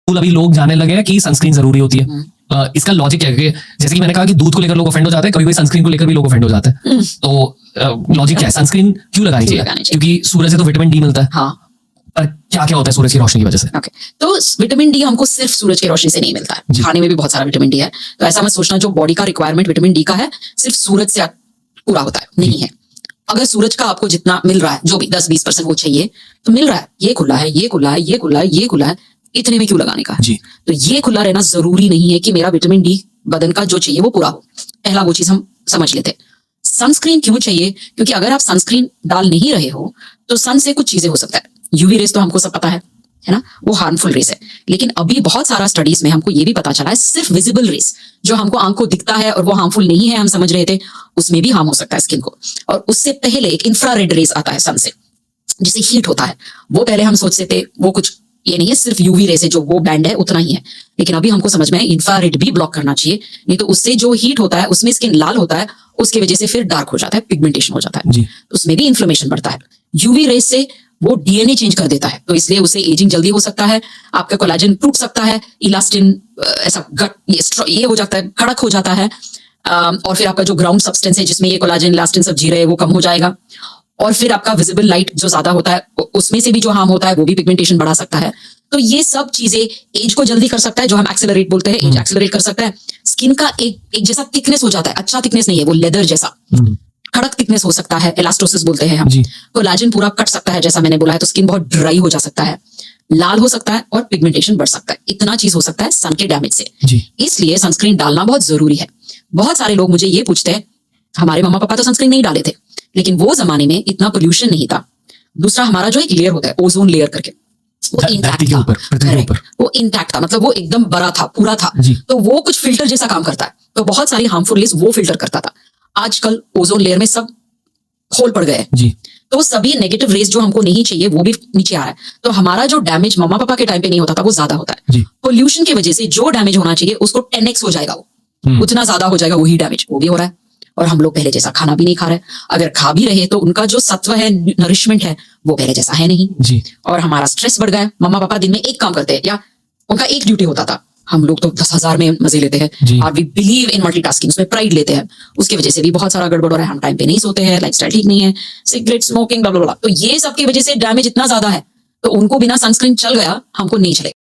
अभी लोग जानने लगे हैं कि सनस्क्रीन जरूरी होती है। इसका लॉजिक क्या है कि जैसे कि मैंने कहा कि दूध को लेकर लोग ऑफेंड हो जाते हैं, कभी कभी सनस्क्रीन को लेकर भी लोग ऑफेंड हो जाते हैं। तो लॉजिक क्या है, सनस्क्रीन क्यों लगानी चाहिए? क्योंकि सूरज से तो विटामिन डी मिलता है। हाँ। पर क्या क्या होता है सूरज की रोशनी की वजह से? ओके, तो विटामिन डी हमको सिर्फ सूरज की रोशनी से नहीं मिलता है, खाने में भी बहुत सारा विटामिन डी है। तो ऐसा मत सोचना जो बॉडी का रिक्वायरमेंट विटामिन डी का है सिर्फ सूरज से पूरा होता है, नहीं है। अगर सूरज का आपको जितना मिल रहा है, जो भी 10-20% वो चाहिए तो मिल रहा है, ये खुला है, ये खुला है, ये खुला है, ये खुला है, इतने में क्यों लगाने का? जी। तो ये खुला रहना जरूरी नहीं है कि मेरा विटामिन डी बदन का जो चाहिए वो पूरा हो। पहला वो चीज हम समझ लेते। सनस्क्रीन क्यों चाहिए? क्योंकि अगर आप सनस्क्रीन डाल नहीं रहे हो तो सन से कुछ चीजें हो सकता है। यूवी रेस तो हमको सब पता है ना, वो हार्मफुल रेस है। लेकिन अभी बहुत सारा स्टडीज में हमको ये भी पता चला है सिर्फ विजिबल रेस जो हमको आंख को दिखता है और वो हार्मफुल नहीं है हम समझ रहे थे, उसमें भी हार्म हो सकता है स्किन को। और उससे पहले एक इंफ्रारेड रेस आता है सन से, जिसे हीट होता है। वो पहले हम सोचते थे वो कुछ ये नहीं है, सिर्फ यूवी रेस है जो वो बैंड है उतना ही है। लेकिन अभी हमको समझ में है इंफ्रारेड भी ब्लॉक करना चाहिए, नहीं तो उससे जो हीट होता है उसमें स्किन लाल होता है, उसकी वजह से फिर डार्क हो जाता है, पिगमेंटेशन हो जाता है, उसमें भी इन्फ्लेमेशन बढ़ता है। यूवी रेस से वो डीएनए चेंज कर देता है, तो इसलिए उसे एजिंग जल्दी हो सकता है, आपका कोलेजन टूट सकता है, इलास्टिन ऐसा गट ये हो जाता है, कड़क हो जाता है, और फिर आपका जो ग्राउंड सब्सटेंस है जिसमें ये कोलेजन इलास्टिन सब जी रहे हैं वो कम हो जाएगा। और फिर आपका विजिबल लाइट जो ज्यादा होता है उसमें से भी जो हार्म होता है वो भी पिगमेंटेशन बढ़ा सकता है। तो ये सब चीजें एज को जल्दी कर सकता है, जो हम एक्सेलरेट बोलते हैं, एज एक्सेलरेट कर सकता है। स्किन का एक जैसा थिकनेस हो जाता है, अच्छा थिकनेस नहीं है वो, लेदर जैसा कड़क थिकनेस हो सकता है, एलास्टोसिस बोलते हैं हम। कोलेजन पूरा कट सकता है जैसा मैंने बोला है, तो स्किन बहुत ड्राई हो जा सकता है, लाल हो सकता है और पिगमेंटेशन बढ़ सकता है। इतना चीज हो सकता है सन के डैमेज से। इसलिए सनस्क्रीन डालना बहुत जरूरी है। बहुत सारे लोग मुझे ये पूछते हैं, हमारे मम्मा पापा तो सनस्क्रीन नहीं डाले थे, लेकिन वो जमाने में इतना पोल्यूशन नहीं था। दूसरा हमारा जो एक लेयर होता है ओजोन लेयर करके, वो इंटैक्ट था, वो इंटैक्ट था, मतलब वो एकदम बड़ा था, पूरा था, तो वो कुछ फिल्टर जैसा काम करता है। तो बहुत सारी हार्मफुल रेज वो फिल्टर करता था। आजकल ओजोन लेयर में सब होल पड़ गए हैं, तो सभी नेगेटिव रेज जो हमको नहीं चाहिए वो भी नीचे आ रहा है। तो हमारा जो डैमेज मम्मा पापा के टाइम पे नहीं होता था वो ज्यादा होता है। पोल्यूशन की वजह से जो डैमेज होना चाहिए उसको 10x हो जाएगा, वो उतना ज्यादा हो जाएगा, वही डैमेज वो भी हो रहा है। और हम लोग पहले जैसा खाना भी नहीं खा रहे, अगर खा भी रहे तो उनका जो सत्व है, नरिशमेंट है, वो पहले जैसा है नहीं। और हमारा स्ट्रेस बढ़ गया। मम्मा पापा दिन में एक काम करते हैं या उनका एक ड्यूटी होता था, हम लोग तो 10,000 में मजे लेते हैं और वी बिलीव इन मल्टीटास्किंग, उसमें प्राइड लेते हैं। उसकी वजह से भी बहुत सारा गड़बड़ हो रहा है, हम टाइम पे नहीं सोते हैं, लाइफस्टाइल ठीक नहीं है, सिगरेट स्मोकिंग ब्ला ब्ला ब्ला। तो ये सब की वजह से डैमेज इतना ज्यादा है, तो उनको बिना सनस्क्रीन चल गया, हमको नहीं चलेगा।